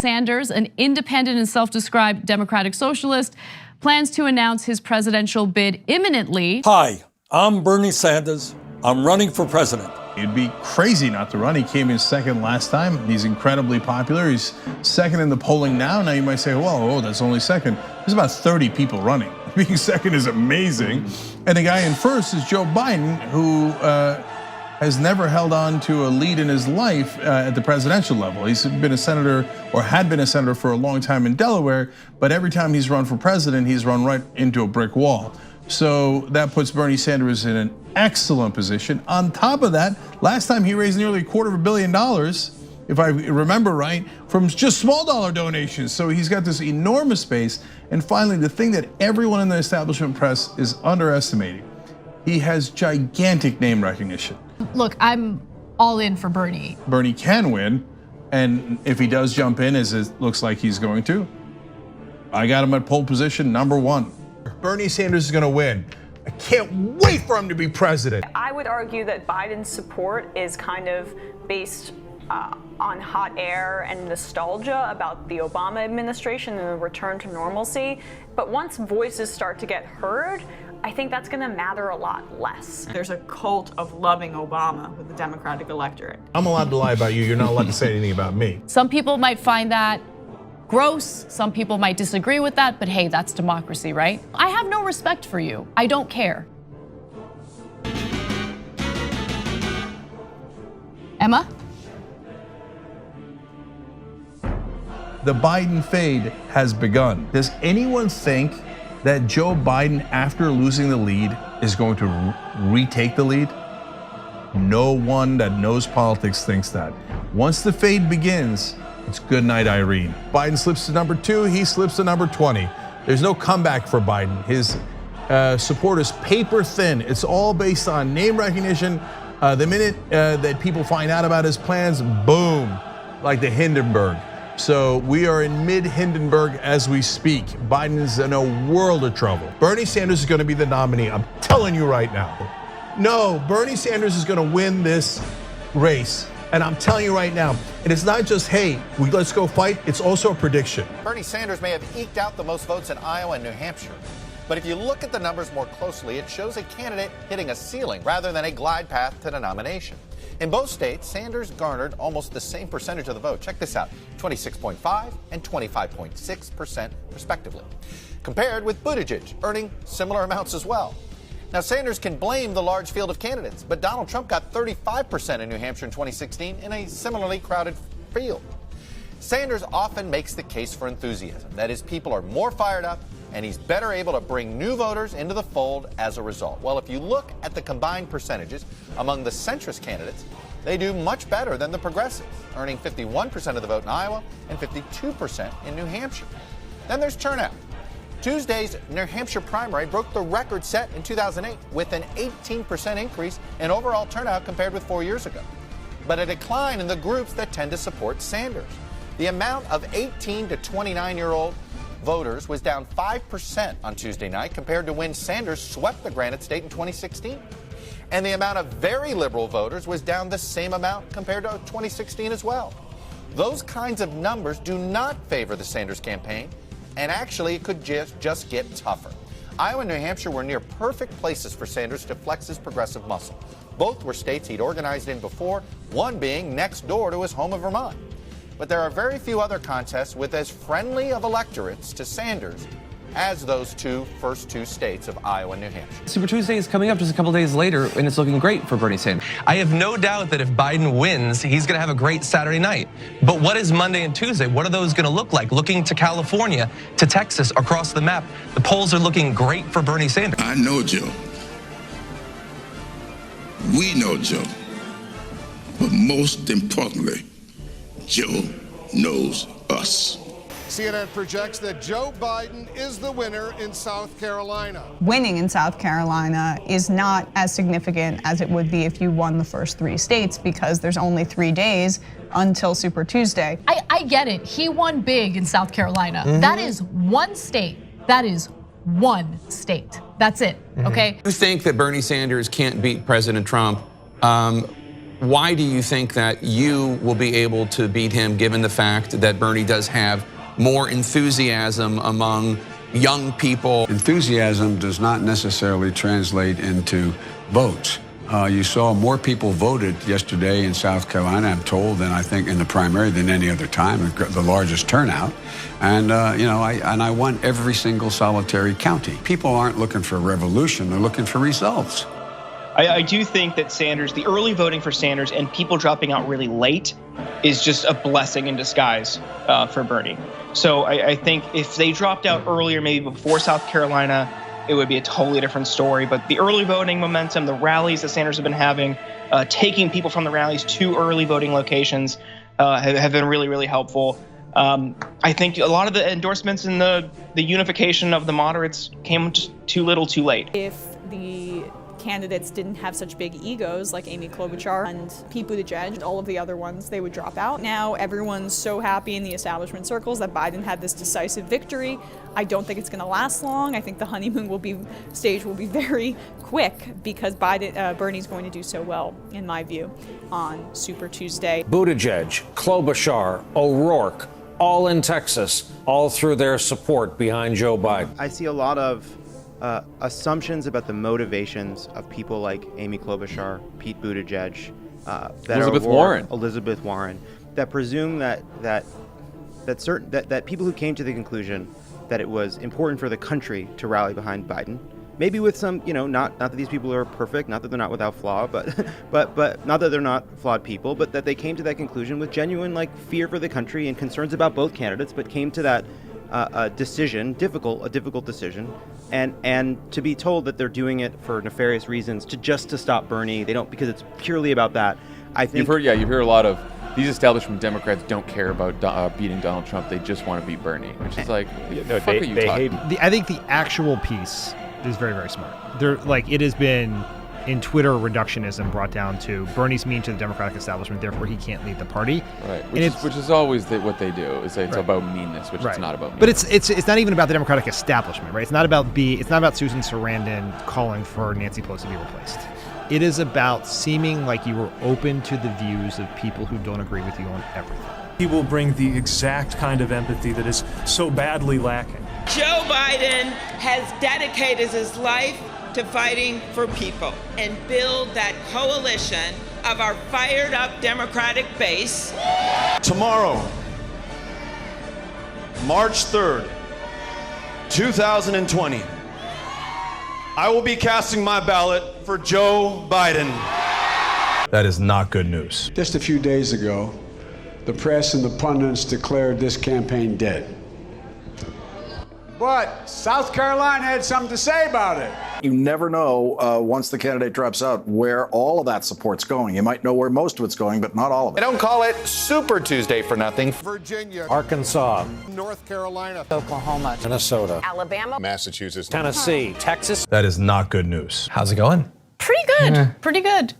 Sanders, an independent and self-described Democratic socialist, plans to announce his presidential bid imminently. Hi, I'm Bernie Sanders. I'm running for president. It'd be crazy not to run. He came in second last time. He's incredibly popular. He's second in the polling now. Now you might say, whoa, that's only second. There's about 30 people running. Being second is amazing. And the guy in first is Joe Biden, who has never held on to a lead in his life at the presidential level. He's been a senator, or had been a senator for a long time in Delaware, but every time he's run for president, he's run right into a brick wall. So that puts Bernie Sanders in an excellent position. On top of that, last time he raised nearly $250 million, if I remember right, from just small dollar donations. So he's got this enormous base. And finally, the thing that everyone in the establishment press is underestimating, he has gigantic name recognition. Look, I'm all in for Bernie. Bernie can win, and if he does jump in, as it looks like he's going to, I got him at pole position #1. Bernie Sanders is gonna win. I can't wait for him to be president. I would argue that Biden's support is kind of based on hot air and nostalgia about the Obama administration and the return to normalcy. But once voices start to get heard, I think that's gonna matter a lot less. There's a cult of loving Obama with the Democratic electorate. I'm allowed to lie about you. You're not allowed to say anything about me. Some people might find that gross, some people might disagree with that, but hey, that's democracy, right? I have no respect for you. I don't care. Emma? The Biden fade has begun. Does anyone think that Joe Biden, after losing the lead, is going to retake the lead? No one that knows politics thinks that. Once the fade begins, it's good night, Irene. Biden slips to #2, he slips to #20. There's no comeback for Biden. His support is paper thin. It's all based on name recognition. The minute that people find out about his plans, boom, like the Hindenburg. So we are in mid-Hindenburg as we speak. Biden's in a world of trouble. Bernie Sanders is gonna be the nominee, I'm telling you right now. No, Bernie Sanders is gonna win this race. And I'm telling you right now, and it's not just, hey, let's go fight, it's also a prediction. Bernie Sanders may have eked out the most votes in Iowa and New Hampshire. But if you look at the numbers more closely, it shows a candidate hitting a ceiling rather than a glide path to the nomination. In both states, Sanders garnered almost the same percentage of the vote. Check this out, 26.5 and 25.6% respectively. Compared with Buttigieg, earning similar amounts as well. Now, Sanders can blame the large field of candidates, but Donald Trump got 35% in New Hampshire in 2016 in a similarly crowded field. Sanders often makes the case for enthusiasm. That is, people are more fired up, and he's better able to bring new voters into the fold as a result. Well, if you look at the combined percentages among the centrist candidates, they do much better than the progressives, earning 51% of the vote in Iowa and 52% in New Hampshire. Then there's turnout. Tuesday's New Hampshire primary broke the record set in 2008 with an 18% increase in overall turnout compared with 4 years ago, but a decline in the groups that tend to support Sanders. The amount of 18 to 29-year-old voters was down 5% on Tuesday night compared to when Sanders swept the Granite State in 2016. And the amount of very liberal voters was down the same amount compared to 2016 as well. Those kinds of numbers do not favor the Sanders campaign, and actually it could just get tougher. Iowa and New Hampshire were near perfect places for Sanders to flex his progressive muscle. Both were states he'd organized in before, one being next door to his home of Vermont. But there are very few other contests with as friendly of electorates to Sanders as those first two states of Iowa and New Hampshire. Super Tuesday is coming up just a couple days later, and it's looking great for Bernie Sanders. I have no doubt that if Biden wins, he's gonna have a great Saturday night. But what is Monday and Tuesday? What are those gonna look like? Looking to California, to Texas, across the map, the polls are looking great for Bernie Sanders. I know Joe. We know Joe. But most importantly, Joe knows us. CNN projects that Joe Biden is the winner in South Carolina. Winning in South Carolina is not as significant as it would be if you won the first 3 states because there's only 3 days until Super Tuesday. I get it. He won big in South Carolina. That is one state. That is one state. That's it, okay? You think that Bernie Sanders can't beat President Trump? Why do you think that you will be able to beat him, given the fact that Bernie does have more enthusiasm among young people? Enthusiasm does not necessarily translate into votes. You saw more people voted yesterday in South Carolina, I'm told, than I think in the primary than any other time, the largest turnout. And I won every single solitary county. People aren't looking for a revolution, they're looking for results. I do think that Sanders, the early voting for Sanders and people dropping out really late is just a blessing in disguise for Bernie. So I think if they dropped out earlier, maybe before South Carolina, it would be a totally different story. But the early voting momentum, the rallies that Sanders have been having, taking people from the rallies to early voting locations have been really, really helpful. I think a lot of the endorsements and the unification of the moderates came just too little too late. If the candidates didn't have such big egos like Amy Klobuchar and Pete Buttigieg and all of the other ones, they would drop out. Now everyone's so happy in the establishment circles that Biden had this decisive victory. I don't think it's going to last long. I think the honeymoon stage will be very quick because Bernie's going to do so well, in my view, on Super Tuesday. Buttigieg, Klobuchar, O'Rourke, all in Texas, all through their support behind Joe Biden. I see a lot of assumptions about the motivations of people like Amy Klobuchar, Pete Buttigieg, Elizabeth Warren, that presume that people who came to the conclusion that it was important for the country to rally behind Biden, maybe with some, not that these people are perfect, not that they're not without flaw, but not that they're not flawed people, but that they came to that conclusion with genuine fear for the country and concerns about both candidates, but came to that decision, a difficult decision, and to be told that they're doing it for nefarious reasons, to stop Bernie, they don't, because it's purely about that. I think you've heard a lot of these establishment Democrats don't care about beating Donald Trump; they just want to beat Bernie, which is like, the fuck are you talking? I think the actual piece is very, very smart. It has been in Twitter reductionism brought down to Bernie's mean to the Democratic establishment, therefore he can't lead the party. Right, which is always what they do. Is it's about meanness, which it's not about meanness. But it's not even about the Democratic establishment, right? It's not about Susan Sarandon calling for Nancy Pelosi to be replaced. It is about seeming like you were open to the views of people who don't agree with you on everything. He will bring the exact kind of empathy that is so badly lacking. Joe Biden has dedicated his life to fighting for people and build that coalition of our fired up Democratic base. Tomorrow, March 3rd, 2020, I will be casting my ballot for Joe Biden. That is not good news. Just a few days ago, the press and the pundits declared this campaign dead. But South Carolina had something to say about it. You never know once the candidate drops out where all of that support's going. You might know where most of it's going, but not all of it. They don't call it Super Tuesday for nothing. Virginia, Arkansas, North Carolina, Oklahoma, Minnesota, Alabama, Massachusetts, Tennessee, Texas. That is not good news. How's it going? Pretty good. Pretty good.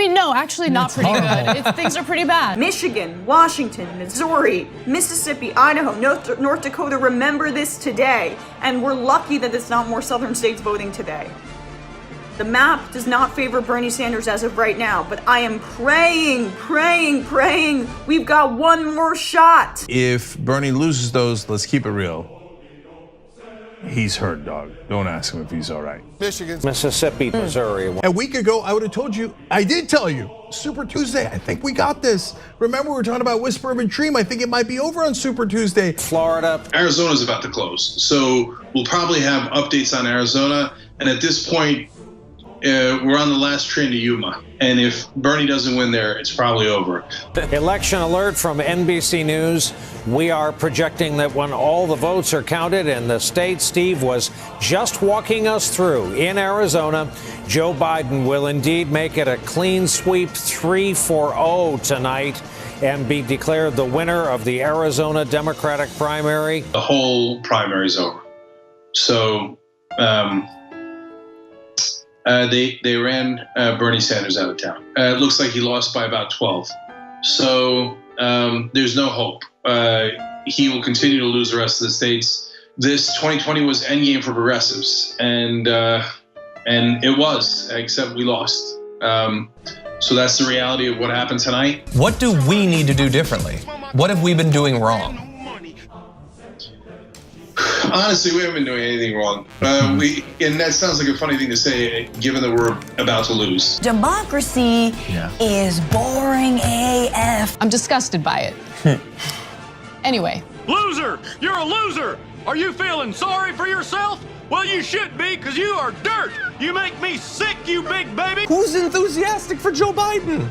No, actually not pretty good. Things are pretty bad. Michigan, Washington, Missouri, Mississippi, Idaho, North Dakota, remember this today. And we're lucky that it's not more southern states voting today. The map does not favor Bernie Sanders as of right now, but I am praying. We've got one more shot. If Bernie loses those, let's keep it real. He's hurt, dog. Don't ask him if he's all right. Michigan, Mississippi, Missouri. A week ago, I would have told you, I did tell you, Super Tuesday, I think we got this. Remember, we were talking about Whisper of a Dream. I think it might be over on Super Tuesday. Florida. Arizona's about to close. So we'll probably have updates on Arizona. And at this point, we're on the last train to Yuma. And if Bernie doesn't win there, it's probably over. Election alert from NBC News. We are projecting that when all the votes are counted in the state Steve was just walking us through in Arizona, Joe Biden will indeed make it a clean sweep 3-4-0 tonight and be declared the winner of the Arizona Democratic primary. The whole primary's over. So they ran Bernie Sanders out of town. It looks like he lost by about 12. So there's no hope. He will continue to lose the rest of the states. This 2020 was endgame for progressives, and it was, except we lost. So that's the reality of what happened tonight. What do we need to do differently? What have we been doing wrong? Honestly, we haven't been doing anything wrong. And that sounds like a funny thing to say, given that we're about to lose. Democracy is boring AF. I'm disgusted by it. Anyway. Loser! You're a loser! Are you feeling sorry for yourself? Well, you should be, because you are dirt! You make me sick, you big baby! Who's enthusiastic for Joe Biden?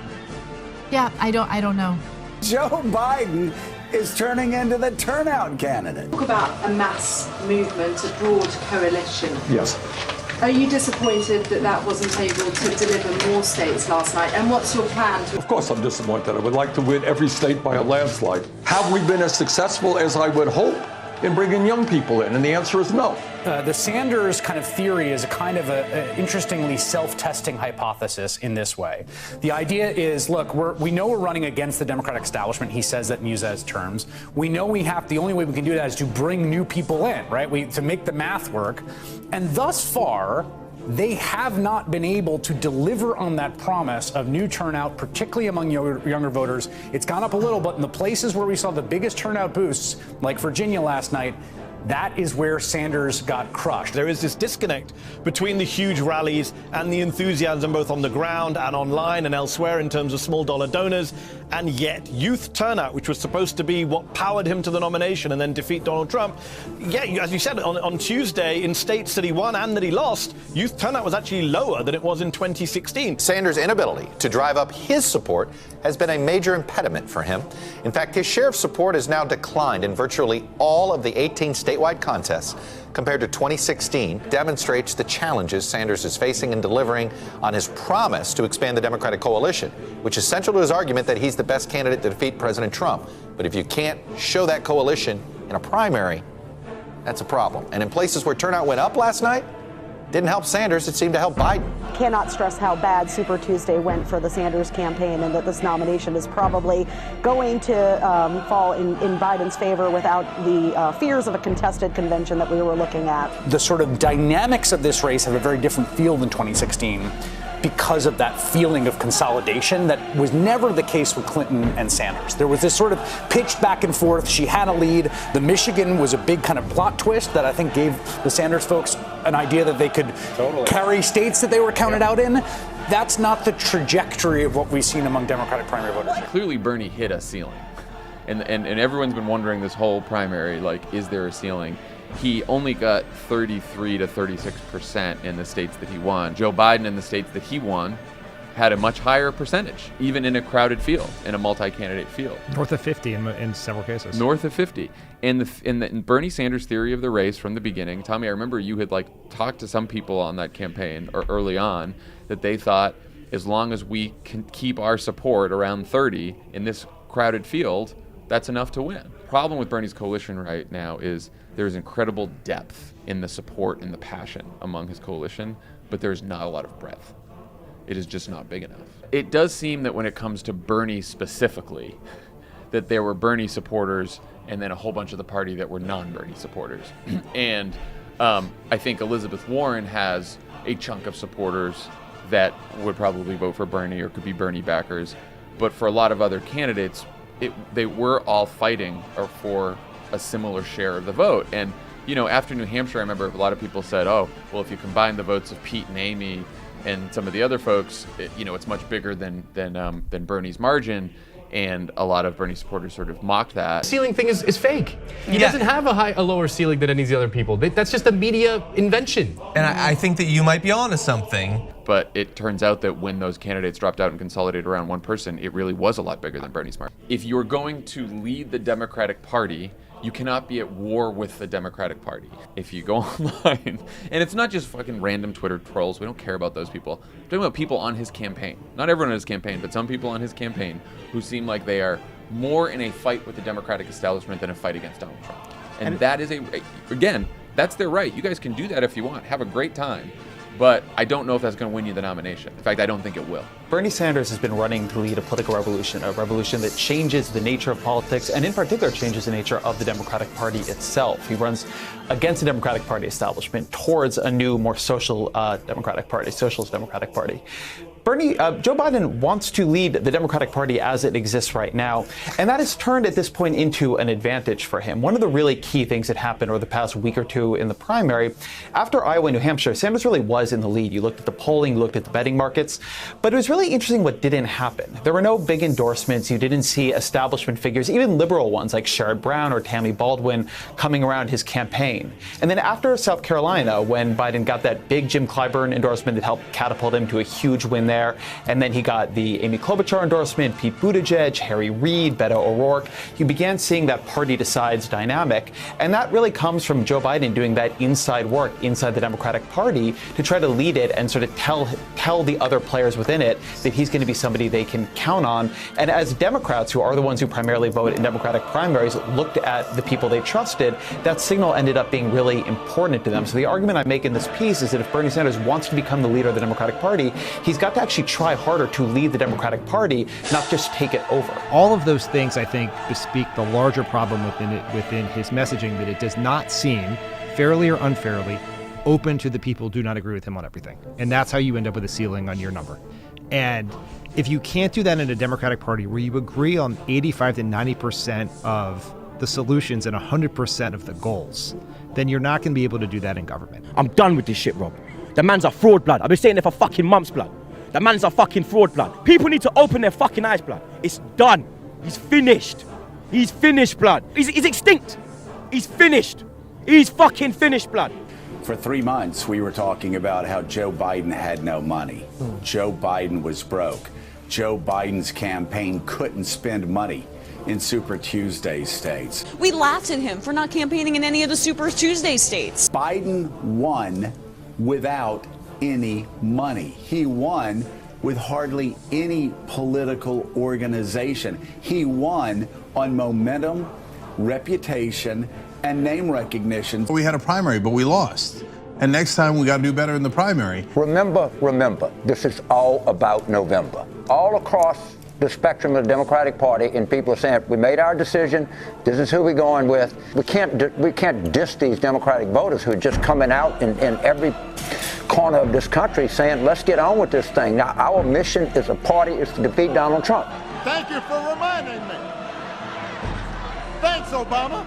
Yeah, I don't know. Joe Biden is turning into the turnout candidate. Talk about a mass movement, a broad coalition. Yes. Are you disappointed that that wasn't able to deliver more states last night? And what's your plan to... Of course I'm disappointed. I would like to win every state by a landslide. Have we been as successful as I would hope in bringing young people in? And the answer is no. The Sanders kind of theory is a kind of a interestingly self-testing hypothesis in this way. The idea is, look, we know we're running against the Democratic establishment. He says that in Musa's terms. We know the only way we can do that is to bring new people in, right? To make the math work. And thus far, they have not been able to deliver on that promise of new turnout, particularly among younger voters. It's gone up a little, but in the places where we saw the biggest turnout boosts, like Virginia last night, that is where Sanders got crushed. There is this disconnect between the huge rallies and the enthusiasm both on the ground and online and elsewhere in terms of small dollar donors, and yet youth turnout, which was supposed to be what powered him to the nomination and then defeat Donald Trump. Yeah, as you said, on Tuesday, in states that he won and that he lost, youth turnout was actually lower than it was in 2016. Sanders' inability to drive up his support has been a major impediment for him. In fact, his share of support has now declined in virtually all of the 18 statewide contests compared to 2016, demonstrates the challenges Sanders is facing in delivering on his promise to expand the Democratic coalition, which is central to his argument that he's the best candidate to defeat President Trump. But if you can't show that coalition in a primary, that's a problem. And in places where turnout went up last night, didn't help Sanders, it seemed to help Biden. Cannot stress how bad Super Tuesday went for the Sanders campaign, and that this nomination is probably going to fall in Biden's favor without the fears of a contested convention that we were looking at. The sort of dynamics of this race have a very different feel than 2016 because of that feeling of consolidation that was never the case with Clinton and Sanders. There was this sort of pitched back and forth. She had a lead. The Michigan was a big kind of plot twist that I think gave the Sanders folks an idea that they could carry states that they were counted out in. That's not the trajectory of what we've seen among Democratic primary voters. Clearly Bernie hit a ceiling. And everyone's been wondering this whole primary, like, is there a ceiling? He only got 33 to 36% in the states that he won. Joe Biden in the states that he won had a much higher percentage, even in a crowded field, in a multi-candidate field. North of 50 in several cases. North of 50. In Bernie Sanders' theory of the race from the beginning, Tommy, I remember you had talked to some people on that campaign or early on that they thought as long as we can keep our support around 30 in this crowded field, that's enough to win. Problem with Bernie's coalition right now is there's incredible depth in the support and the passion among his coalition, but there's not a lot of breadth. It is just not big enough. It does seem that when it comes to Bernie specifically, that there were Bernie supporters and then a whole bunch of the party that were non-Bernie supporters. And I think Elizabeth Warren has a chunk of supporters that would probably vote for Bernie or could be Bernie backers. But for a lot of other candidates, they were all fighting for a similar share of the vote. And, after New Hampshire, I remember a lot of people said, oh, well, if you combine the votes of Pete and Amy and some of the other folks, it's much bigger than Bernie's margin. And a lot of Bernie supporters sort of mocked that. The ceiling thing is fake. He doesn't have a lower ceiling than any of the other people. That's just a media invention. And I think that you might be onto something. But it turns out that when those candidates dropped out and consolidated around one person, it really was a lot bigger than Bernie's margin. If you're going to lead the Democratic Party, you cannot be at war with the Democratic Party. If you go online, and it's not just fucking random Twitter trolls, we don't care about those people. I'm talking about people on his campaign. Not everyone on his campaign, but some people on his campaign who seem like they are more in a fight with the Democratic establishment than a fight against Donald Trump. And that is again, that's their right. You guys can do that if you want. Have a great time. But I don't know if that's going to win you the nomination. In fact, I don't think it will. Bernie Sanders has been running to lead a political revolution that changes the nature of politics, and in particular changes the nature of the Democratic Party itself. He runs against the Democratic Party establishment towards a new, more social Democratic Party, socialist Democratic Party. Joe Biden wants to lead the Democratic Party as it exists right now, and that has turned at this point into an advantage for him. One of the really key things that happened over the past week or two in the primary, after Iowa and New Hampshire, Sanders really was in the lead. You looked at the polling, you looked at the betting markets, but it was really interesting what didn't happen. There were no big endorsements. You didn't see establishment figures, even liberal ones like Sherrod Brown or Tammy Baldwin, coming around his campaign. And then after South Carolina, when Biden got that big Jim Clyburn endorsement that helped catapult him to a huge win there, and then he got the Amy Klobuchar endorsement, Pete Buttigieg, Harry Reid, Beto O'Rourke, you began seeing that party decides dynamic. And that really comes from Joe Biden doing that inside work inside the Democratic Party to try to lead it and sort of tell the other players within it that he's going to be somebody they can count on. And as Democrats, who are the ones who primarily vote in Democratic primaries, looked at the people they trusted, that signal ended up being really important to them. So the argument I make in this piece is that if Bernie Sanders wants to become the leader of the Democratic Party, he's got to actually try harder to lead the Democratic Party, not just take it over. All of those things, I think, bespeak the larger problem within his messaging, that it does not seem, fairly or unfairly, open to the people who do not agree with him on everything. And that's how you end up with a ceiling on your number. And if you can't do that in a Democratic Party where you agree on 85 to 90% of the solutions and 100% of the goals, then you're not going to be able to do that in government. I'm done with this shit, Rob. The man's a fraud, blood. I've been saying it for fucking months, blood. The man's a fucking fraud, blood. People need to open their fucking eyes, blood. It's done. He's finished. He's finished, blood. He's extinct. He's finished. He's fucking finished, blood. For 3 months, we were talking about how Joe Biden had no money. Joe Biden was broke. Joe Biden's campaign couldn't spend money in Super Tuesday states. We laughed at him for not campaigning in any of the Super Tuesday states. Biden won without any money. He won with hardly any political organization. He won on momentum, reputation, and name recognition. We had a primary, but we lost. And next time we got to do better in the primary. Remember, this is all about November. All across the spectrum of the Democratic Party, and people are saying, we made our decision, this is who we're going with. We can't diss these Democratic voters who are just coming out in every corner of this country saying, let's get on with this thing. Now, our mission as a party is to defeat Donald Trump. Thank you for reminding me. Thanks, Obama.